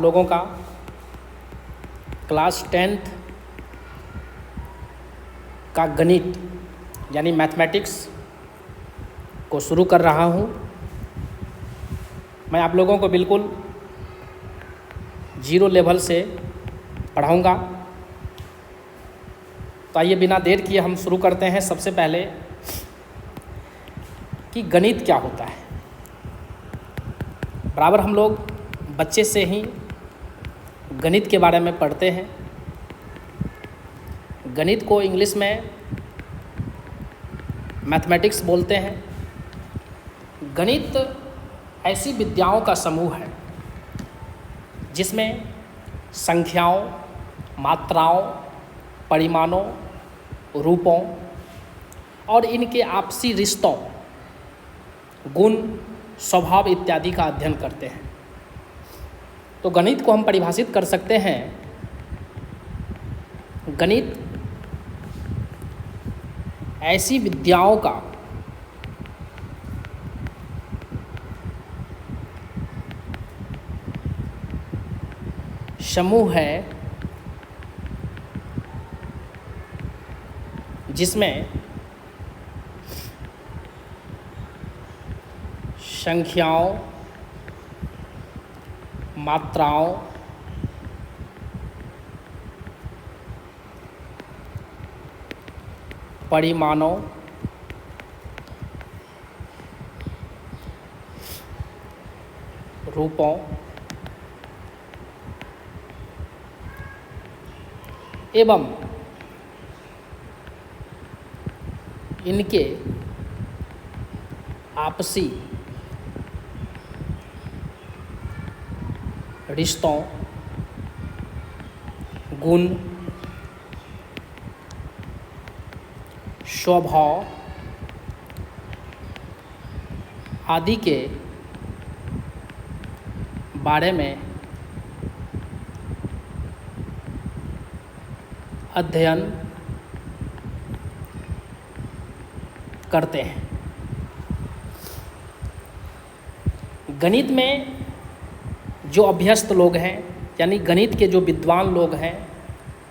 लोगों का class 10th का गणित यानी मैथमेटिक्स को शुरू कर रहा हूँ। मैं आप लोगों को बिल्कुल जीरो लेवल से पढ़ाऊँगा। तो आइए बिना देर किए हम शुरू करते हैं। सबसे पहले कि गणित क्या होता है। बराबर हम लोग बच्चे से ही गणित के बारे में पढ़ते हैं। गणित को इंग्लिश में मैथमेटिक्स बोलते हैं। गणित ऐसी विद्याओं का समूह है जिसमें संख्याओं, मात्राओं, परिमाणों, रूपों और इनके आपसी रिश्तों, गुण, स्वभाव इत्यादि का अध्ययन करते हैं। तो गणित को हम परिभाषित कर सकते हैं। गणित ऐसी विद्याओं का समूह है जिसमें संख्याओं, मात्राओं, परिमाणों, रूपों एवं इनके आपसी रिश्तों, गुण, स्वभाव आदि के बारे में अध्ययन करते हैं। गणित में जो अभ्यस्त लोग हैं यानी गणित के जो विद्वान लोग हैं,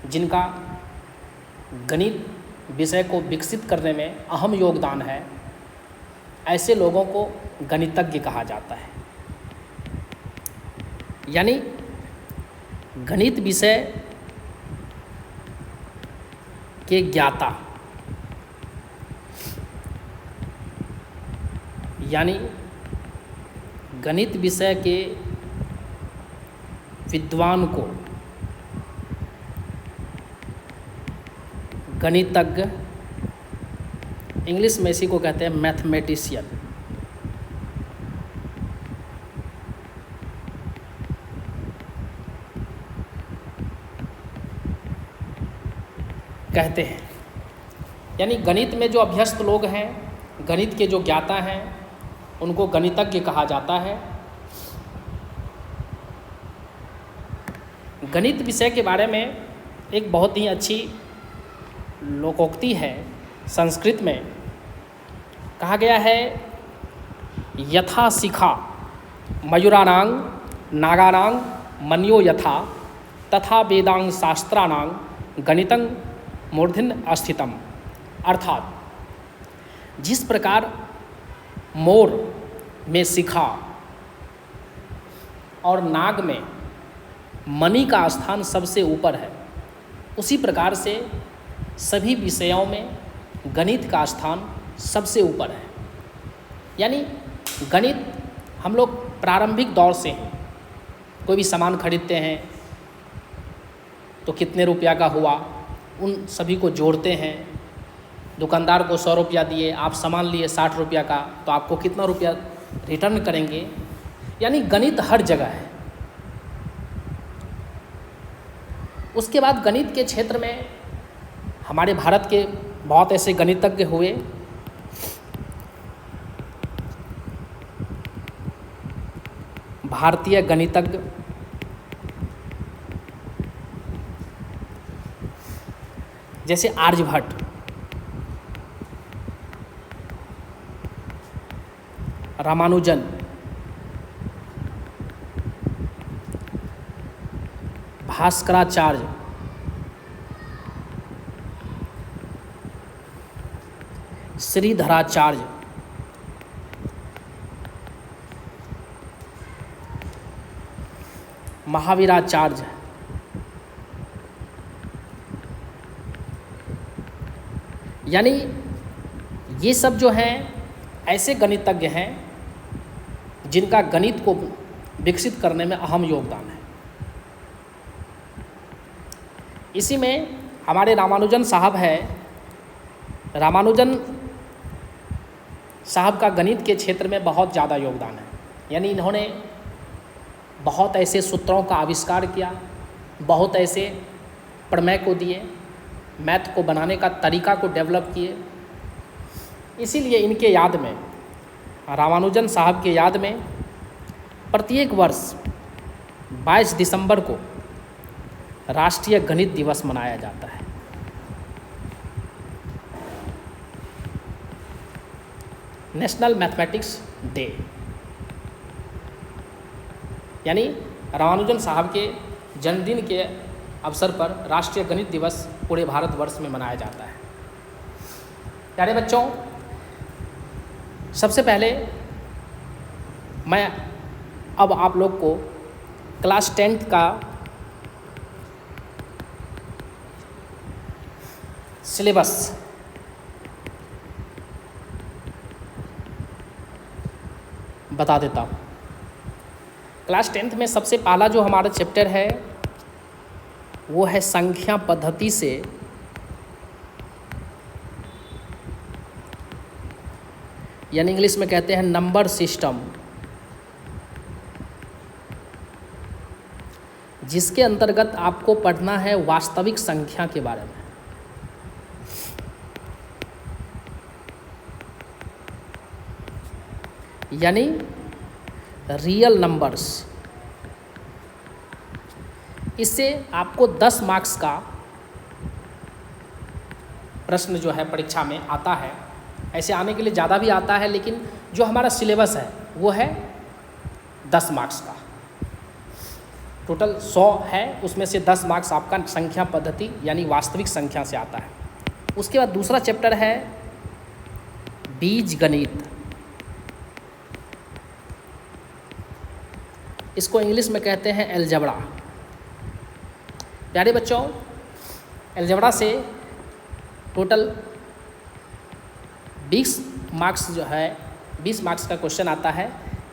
जिनका गणित विषय को विकसित करने में अहम योगदान है, ऐसे लोगों को गणितज्ञ कहा जाता है। यानी गणित विषय के ज्ञाता यानी गणित विषय के विद्वान को गणितज्ञ, इंग्लिश में इसी को कहते हैं मैथमेटिशियन, कहते हैं। यानी गणित में जो अभ्यस्त लोग हैं, गणित के जो ज्ञाता हैं, उनको गणितज्ञ कहा जाता है। गणित विषय के बारे में एक बहुत ही अच्छी लोकोक्ति है। संस्कृत में कहा गया है, यथा शिखा मयूराणां नागानां मन्यो यथा तथा वेदांग शास्त्राणां गणितं मूर्धन्य अस्थितम। अर्थात जिस प्रकार मोर में शिखा और नाग में मणि का स्थान सबसे ऊपर है, उसी प्रकार से सभी विषयों में गणित का स्थान सबसे ऊपर है। यानी गणित हम लोग प्रारंभिक दौर से कोई भी सामान खरीदते हैं तो कितने रुपया का हुआ, उन सभी को जोड़ते हैं। दुकानदार को 100 रुपया दिए, आप सामान लिए 60 रुपया का, तो आपको कितना रुपया रिटर्न करेंगे। यानी गणित हर जगह है। उसके बाद गणित के क्षेत्र में हमारे भारत के बहुत ऐसे गणितज्ञ हुए। भारतीय गणितज्ञ जैसे आर्यभट्ट, रामानुजन, भास्कराचार्य, श्रीधराचार्य, महावीराचार्य, यानी ये सब जो हैं ऐसे गणितज्ञ हैं जिनका गणित को विकसित करने में अहम योगदान है। इसी में हमारे रामानुजन साहब है। रामानुजन साहब का गणित के क्षेत्र में बहुत ज़्यादा योगदान है, यानी इन्होंने बहुत ऐसे सूत्रों का आविष्कार किया, बहुत ऐसे प्रमेय को दिए, मैथ को बनाने का तरीका को डेवलप किए। इसीलिए इनके याद में, रामानुजन साहब के याद में प्रत्येक वर्ष 22 दिसंबर को राष्ट्रीय गणित दिवस मनाया जाता है। नेशनल मैथमेटिक्स डे, यानी रामानुजन साहब के जन्मदिन के अवसर पर राष्ट्रीय गणित दिवस पूरे भारतवर्ष में मनाया जाता है। प्यारे बच्चों, सबसे पहले मैं अब आप लोग को क्लास 10th का सिलेबस बता देता हूँ। क्लास 10th में सबसे पहला जो हमारा चैप्टर है वो है संख्या पद्धति से यानी इंग्लिश में कहते हैं नंबर सिस्टम, जिसके अंतर्गत आपको पढ़ना है वास्तविक संख्या के बारे में। यानी रियल नंबर्स। इससे आपको 10 मार्क्स का प्रश्न जो है परीक्षा में आता है। ऐसे आने के लिए ज़्यादा भी आता है, लेकिन जो हमारा सिलेबस है वो है 10 मार्क्स का। टोटल 100 है, उसमें से 10 मार्क्स आपका संख्या पद्धति यानी वास्तविक संख्या से आता है। उसके बाद दूसरा चैप्टर है बीज गणित। इसको इंग्लिश में कहते हैं एलजेब्रा। प्यारे बच्चों, एलजेब्रा से टोटल 20 मार्क्स जो है 20 मार्क्स का क्वेश्चन आता है।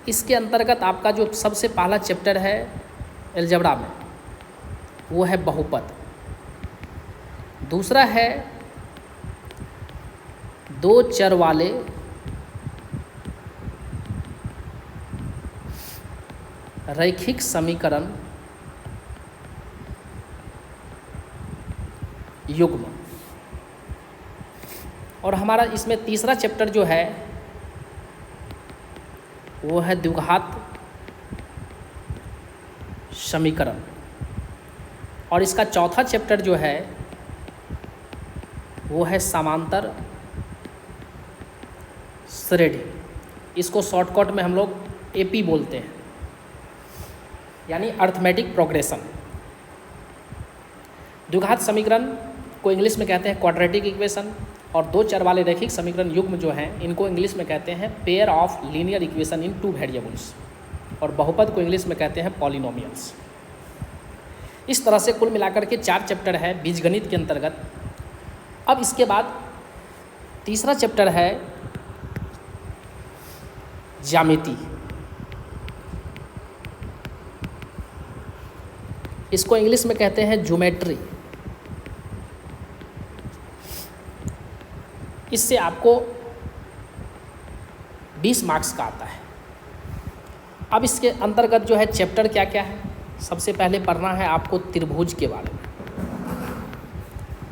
इसके अंतर्गत आपका जो सबसे पहला चैप्टर है एलजेब्रा में वो है बहुपद। दूसरा है दो चर वाले रैखिक समीकरण युग्म। और हमारा इसमें तीसरा चैप्टर जो है वो है द्विघात समीकरण। और इसका चौथा चैप्टर जो है वो है समांतर श्रेणी। इसको शॉर्टकट में हम लोग एपी बोलते हैं, यानी अर्थमेटिक प्रोग्रेशन। द्विघात समीकरण को इंग्लिश में कहते हैं क्वाड्रेटिक इक्वेशन, और दो चर वाले रैखिक समीकरण युग्म जो हैं इनको इंग्लिश में कहते हैं pair of linear equation in 2 variables, और बहुपद को इंग्लिश में कहते हैं पॉलिनोमियल्स। इस तरह से कुल मिलाकर के 4 चैप्टर है बीजगणित के अंतर्गत। अब इसके बाद तीसरा चैप्टर है ज्यामिति। इसको इंग्लिश में कहते हैं ज्योमेट्री। इससे आपको 20 मार्क्स का आता है। अब इसके अंतर्गत जो है चैप्टर क्या क्या है, सबसे पहले पढ़ना है आपको त्रिभुज के बारे में,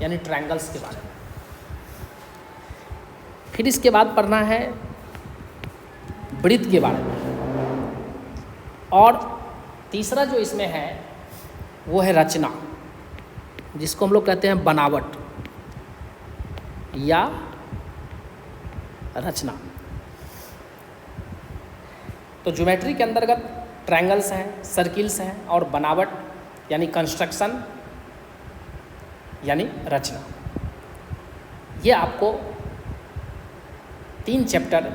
यानी ट्रायंगल्स के बारे में। फिर इसके बाद पढ़ना है वृत्त के बारे में, और तीसरा जो इसमें है वो है रचना, जिसको हम लोग कहते हैं बनावट या रचना। तो ज्योमेट्री के अंतर्गत ट्रायंगल्स हैं, सर्किल्स हैं और बनावट यानी कंस्ट्रक्शन यानी रचना। ये आपको 3 चैप्टर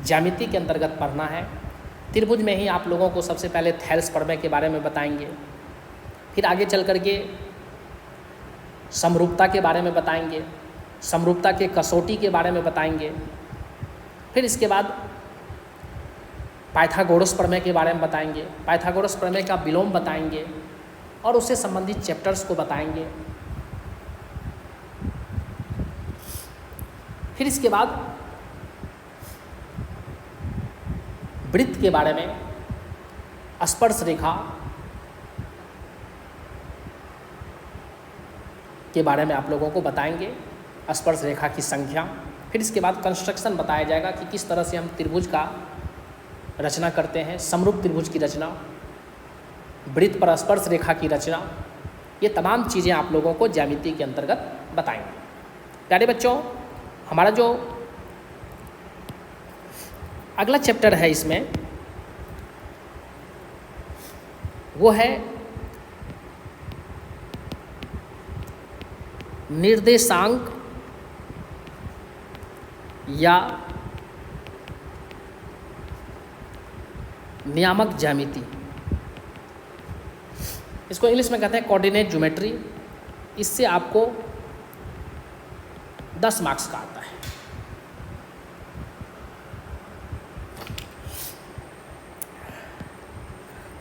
ज्यामिति के अंतर्गत पढ़ना है। त्रिभुज में ही आप लोगों को सबसे पहले थैल्स प्रमेय के बारे में बताएंगे, फिर आगे चल कर के समरूपता के बारे में बताएंगे, समरूपता के कसौटी के बारे में बताएंगे, फिर इसके बाद पाइथागोरस प्रमेय के बारे में बताएंगे, पाइथागोरस प्रमेय का विलोम बताएंगे और उससे संबंधित चैप्टर्स को बताएंगे। फिर इसके बाद वृत्त के बारे में, स्पर्श रेखा के बारे में आप लोगों को बताएंगे, स्पर्श रेखा की संख्या। फिर इसके बाद कंस्ट्रक्शन बताया जाएगा कि किस तरह से हम त्रिभुज का रचना करते हैं, समरूप त्रिभुज की रचना, वृत्त पर स्पर्श रेखा की रचना। ये तमाम चीज़ें आप लोगों को ज्यामिति के अंतर्गत बताएंगे। प्यारे बच्चों, हमारा जो अगला चैप्टर है इसमें वो है निर्देशांक या नियामक ज्यामिति। इसको इंग्लिश में कहते हैं कोऑर्डिनेट ज्योमेट्री। इससे आपको 10 मार्क्स का आता है।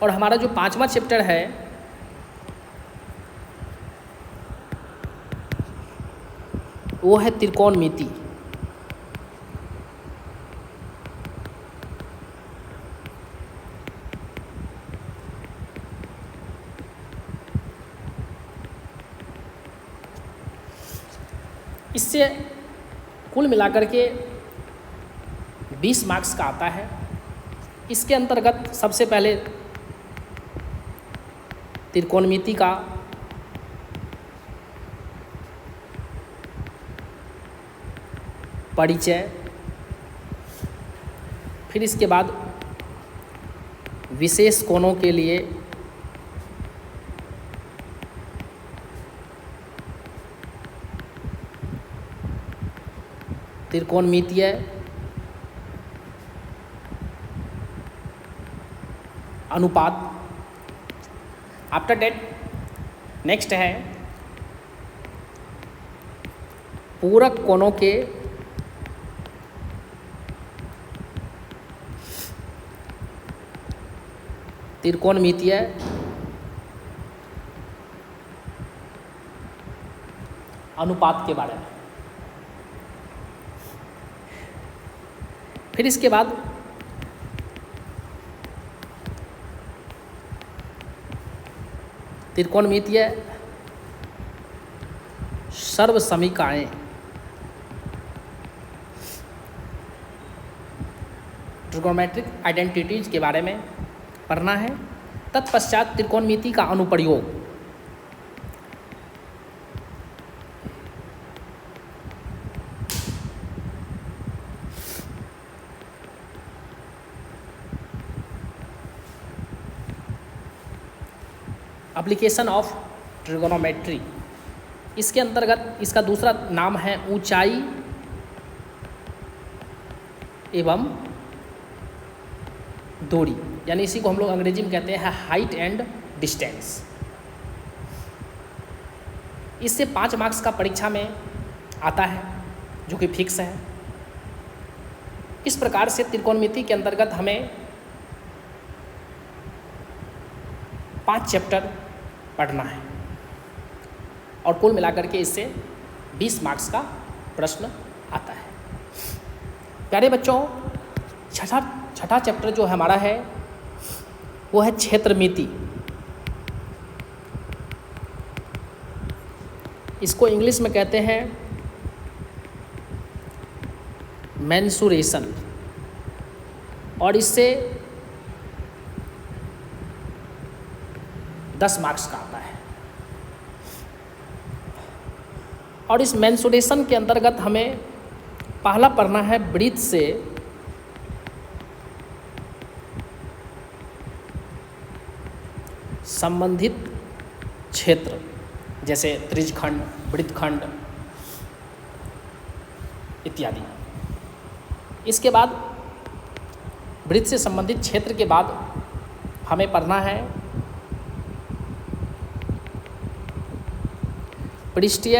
और हमारा जो 5वां चैप्टर है वो है त्रिकोणमिति। इससे कुल मिलाकर के 20 मार्क्स का आता है। इसके अंतर्गत सबसे पहले त्रिकोणमिति का परिचय, फिर इसके बाद विशेष कोणों के लिए त्रिकोणमितीय अनुपात। आफ्टर डेट नेक्स्ट है पूरक कोणों के त्रिकोणमितीय अनुपात के बारे में। फिर इसके बाद त्रिकोणमितीय सर्वसमीकाएं, ट्रिगोनोमेट्रिक आइडेंटिटीज के बारे में पढ़ना है। तत्पश्चात त्रिकोणमिति का अनुप्रयोग, एप्लीकेशन ऑफ ट्रिगोनोमेट्री। इसके अंतर्गत इसका दूसरा नाम है ऊंचाई एवं दूरी, यानी इसी को हम लोग अंग्रेजी में कहते हैं हाइट एंड डिस्टेंस। इससे 5 मार्क्स का परीक्षा में आता है जो कि फिक्स है। इस प्रकार से त्रिकोणमिति के अंतर्गत हमें 5 चैप्टर पढ़ना है और कुल मिलाकर के इससे 20 मार्क्स का प्रश्न आता है। प्यारे बच्चों, छठा चैप्टर जो हमारा है वो है क्षेत्रमिति। इसको इंग्लिश में कहते हैं मेंसुरेशन और इससे 10 मार्क्स का आता है। और इस मेंसुरेशन के अंतर्गत हमें पहला पढ़ना है वृत्त से संबंधित क्षेत्र जैसे त्रिज्यखंड, वृत्तखंड इत्यादि। इसके बाद वृत्त से संबंधित क्षेत्र के बाद हमें पढ़ना है पृष्ठीय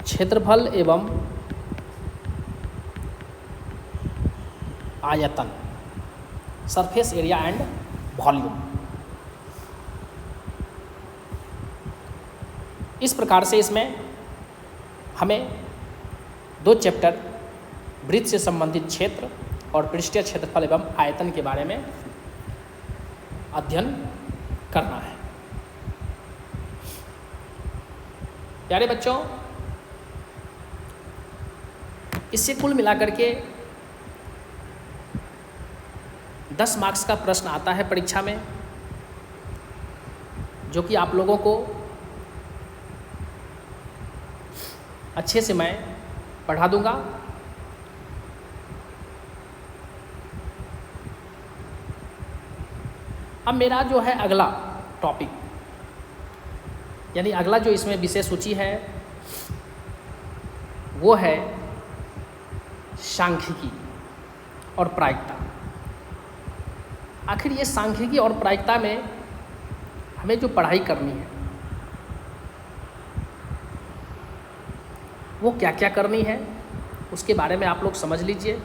क्षेत्रफल एवं आयतन, सरफेस एरिया एंड वॉल्यूम। इस प्रकार से इसमें हमें 2 चैप्टर वृत्त से संबंधित क्षेत्र और पृष्ठीय क्षेत्रफल एवं आयतन के बारे में अध्ययन करना है। प्यारे बच्चों, इससे कुल मिलाकर के 10 मार्क्स का प्रश्न आता है परीक्षा में, जो कि आप लोगों को अच्छे से मैं पढ़ा दूंगा। अब मेरा जो है अगला टॉपिक, यानी अगला जो इसमें विषय सूची है वो है सांख्यिकी और प्रायिकता। आखिर ये सांख्यिकी और प्रायिकता में हमें जो पढ़ाई करनी है वो क्या क्या करनी है उसके बारे में आप लोग समझ लीजिए।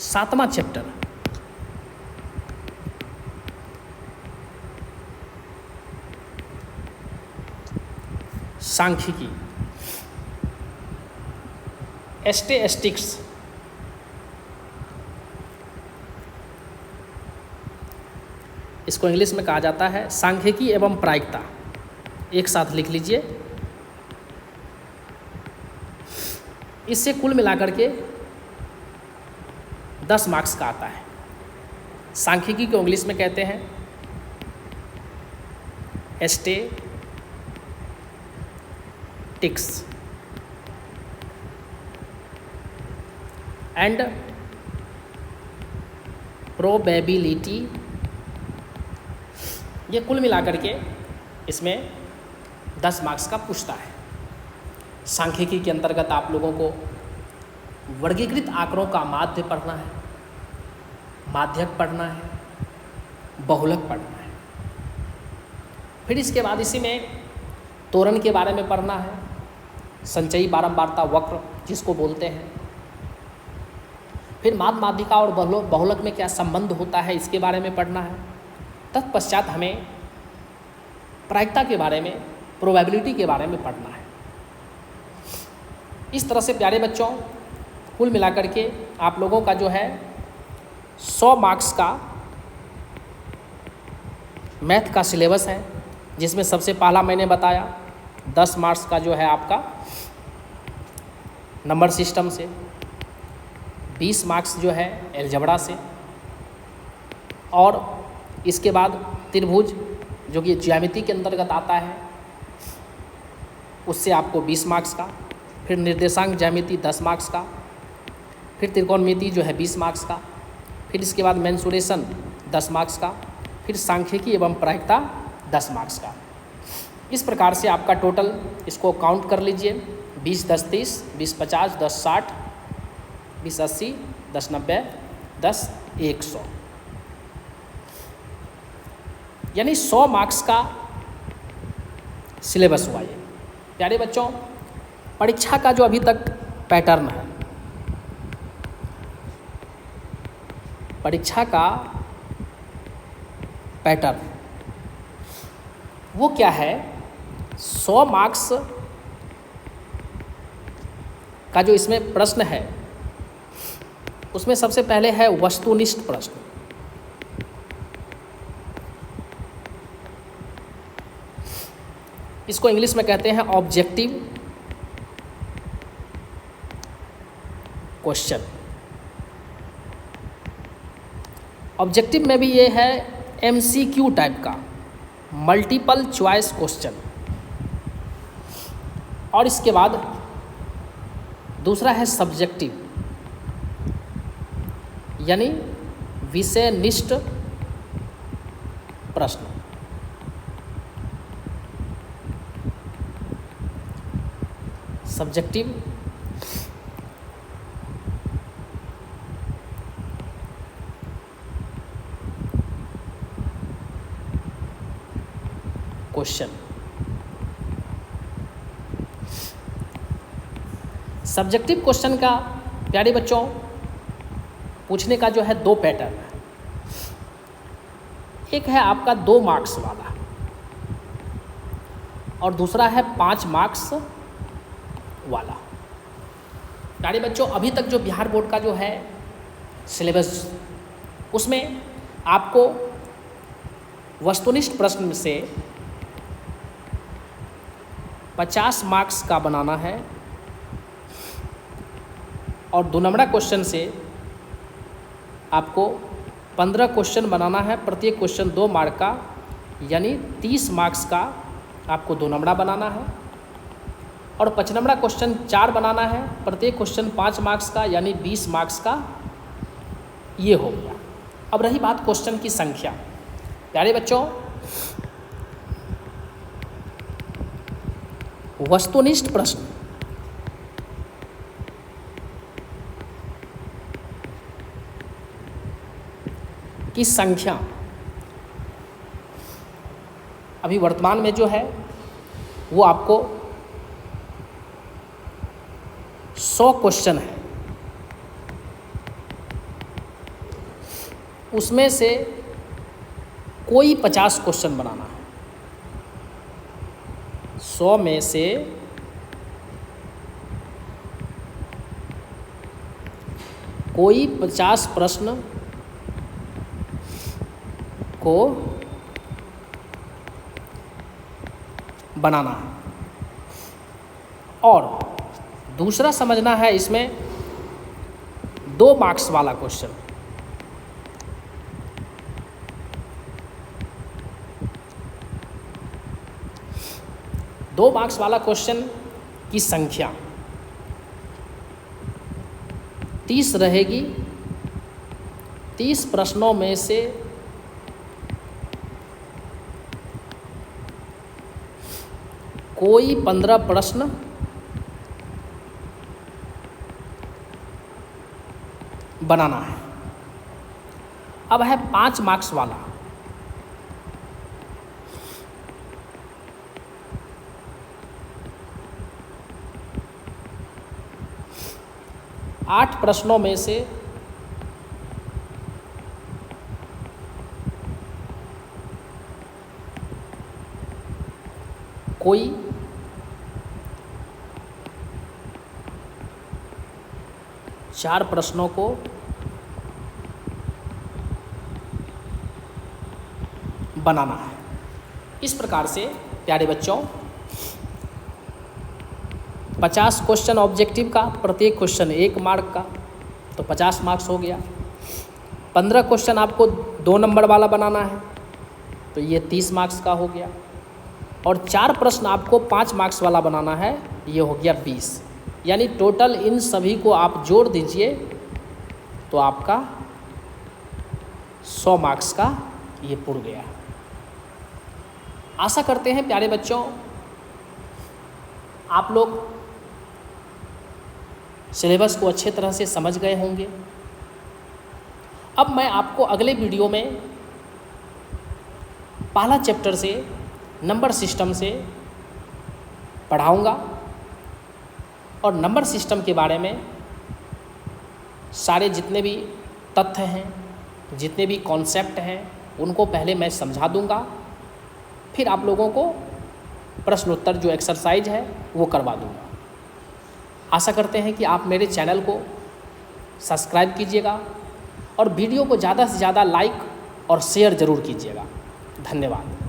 सातवां चैप्टर सांख्यिकी, स्टैटिस्टिक्स। इसको इंग्लिश में कहा जाता है सांख्यिकी एवं प्रायिकता, एक साथ लिख लीजिए। इससे कुल मिलाकर के 10 मार्क्स का आता है। सांख्यिकी को इंग्लिश में कहते हैं स्टैटिस्टिक्स एंड प्रोबेबिलिटी। ये कुल मिलाकर के इसमें 10 मार्क्स का पूछता है। सांख्यिकी के अंतर्गत आप लोगों को वर्गीकृत आंकड़ों का माध्य पढ़ना है, माध्यक पढ़ना है, बहुलक पढ़ना है। फिर इसके बाद इसी में त्वरण के बारे में पढ़ना है, संचयी बारंबारता वक्र जिसको बोलते हैं। फिर माध्य, माध्यिका और बहुलक में क्या संबंध होता है इसके बारे में पढ़ना है। तत्पश्चात हमें प्रायिकता के बारे में, प्रोबेबिलिटी के बारे में पढ़ना है। इस तरह से प्यारे बच्चों, कुल मिलाकर के आप लोगों का जो है 100 मार्क्स का मैथ का सिलेबस है, जिसमें सबसे पहला मैंने बताया 10 मार्क्स का जो है आपका नंबर सिस्टम से, 20 मार्क्स जो है अलजेब्रा से, और इसके बाद त्रिभुज जो कि ज्यामिति के अंतर्गत आता है उससे आपको 20 मार्क्स का, फिर निर्देशांक ज्यामिति 10 मार्क्स का, फिर त्रिकोणमिति जो है 20 मार्क्स का, फिर इसके बाद मेंसुरेशन 10 मार्क्स का, फिर सांख्यिकी एवं प्रायिकता 10 मार्क्स का। इस प्रकार से आपका टोटल, इसको काउंट कर लीजिए, 20 10 30, 20 50, 10 60, 20 80, 10 90, 10 100, यानी 100 मार्क्स का सिलेबस हुआ ये। प्यारे बच्चों, परीक्षा का जो अभी तक पैटर्न है, परीक्षा का पैटर्न वो क्या है, 100 मार्क्स का जो इसमें प्रश्न है उसमें सबसे पहले है वस्तुनिष्ठ प्रश्न। इसको इंग्लिश में कहते हैं ऑब्जेक्टिव क्वेश्चन। ऑब्जेक्टिव में भी ये है एमसीक्यू टाइप का, मल्टीपल चॉइस क्वेश्चन। और इसके बाद दूसरा है सब्जेक्टिव, यानी विषयनिष्ठ प्रश्न। Subjective question. सब्जेक्टिव क्वेश्चन का प्यारे बच्चों पूछने का जो है दो पैटर्न है। एक है आपका 2 मार्क्स वाला और दूसरा है 5 मार्क्स वाला। प्यारे बच्चों अभी तक जो बिहार बोर्ड का जो है सिलेबस, उसमें आपको वस्तुनिष्ठ प्रश्न से 50 मार्क्स का बनाना है और 2 नंबरा क्वेश्चन से आपको 15 क्वेश्चन बनाना है। प्रत्येक क्वेश्चन 2 मार्क का, यानी 30 मार्क्स का आपको 2 नंबरा बनाना है। और 5 नंबरा क्वेश्चन 4 बनाना है, प्रत्येक क्वेश्चन 5 मार्क्स का, यानी 20 मार्क्स का। ये हो गया। अब रही बात क्वेश्चन की संख्या। प्यारे बच्चों वस्तुनिष्ठ प्रश्न की संख्या अभी वर्तमान में जो है वो आपको 100 क्वेश्चन है। उसमें से कोई 50 क्वेश्चन बनाना है। 100 में से कोई 50 प्रश्न को बनाना है। और दूसरा समझना है इसमें 2 मार्क्स वाला क्वेश्चन। दो मार्क्स वाला क्वेश्चन की संख्या 30 रहेगी। 30 प्रश्नों में से कोई 15 प्रश्न बनाना है। अब है 5 मार्क्स वाला। आठ प्रश्नों में से कोई 4 प्रश्नों को बनाना है। इस प्रकार से प्यारे बच्चों 50 क्वेश्चन ऑब्जेक्टिव का, प्रत्येक क्वेश्चन 1 मार्क का, तो 50 मार्क्स हो गया। 15 क्वेश्चन आपको 2 नंबर वाला बनाना है, तो ये 30 मार्क्स का हो गया। और 4 प्रश्न आपको 5 मार्क्स वाला बनाना है, ये हो गया 20। यानी टोटल इन सभी को आप जोड़ दीजिए तो आपका 100 मार्क्स का ये पूरा गया। आशा करते हैं प्यारे बच्चों आप लोग सिलेबस को अच्छे तरह से समझ गए होंगे। अब मैं आपको अगले वीडियो में पहला चैप्टर से नंबर सिस्टम से पढ़ाऊंगा और नंबर सिस्टम के बारे में सारे जितने भी तथ्य हैं, जितने भी कॉन्सेप्ट हैं, उनको पहले मैं समझा दूंगा। फिर आप लोगों को प्रश्नोत्तर जो एक्सरसाइज है वो करवा दूंगा। आशा करते हैं कि आप मेरे चैनल को सब्सक्राइब कीजिएगा और वीडियो को ज़्यादा से ज़्यादा लाइक और शेयर ज़रूर कीजिएगा। धन्यवाद।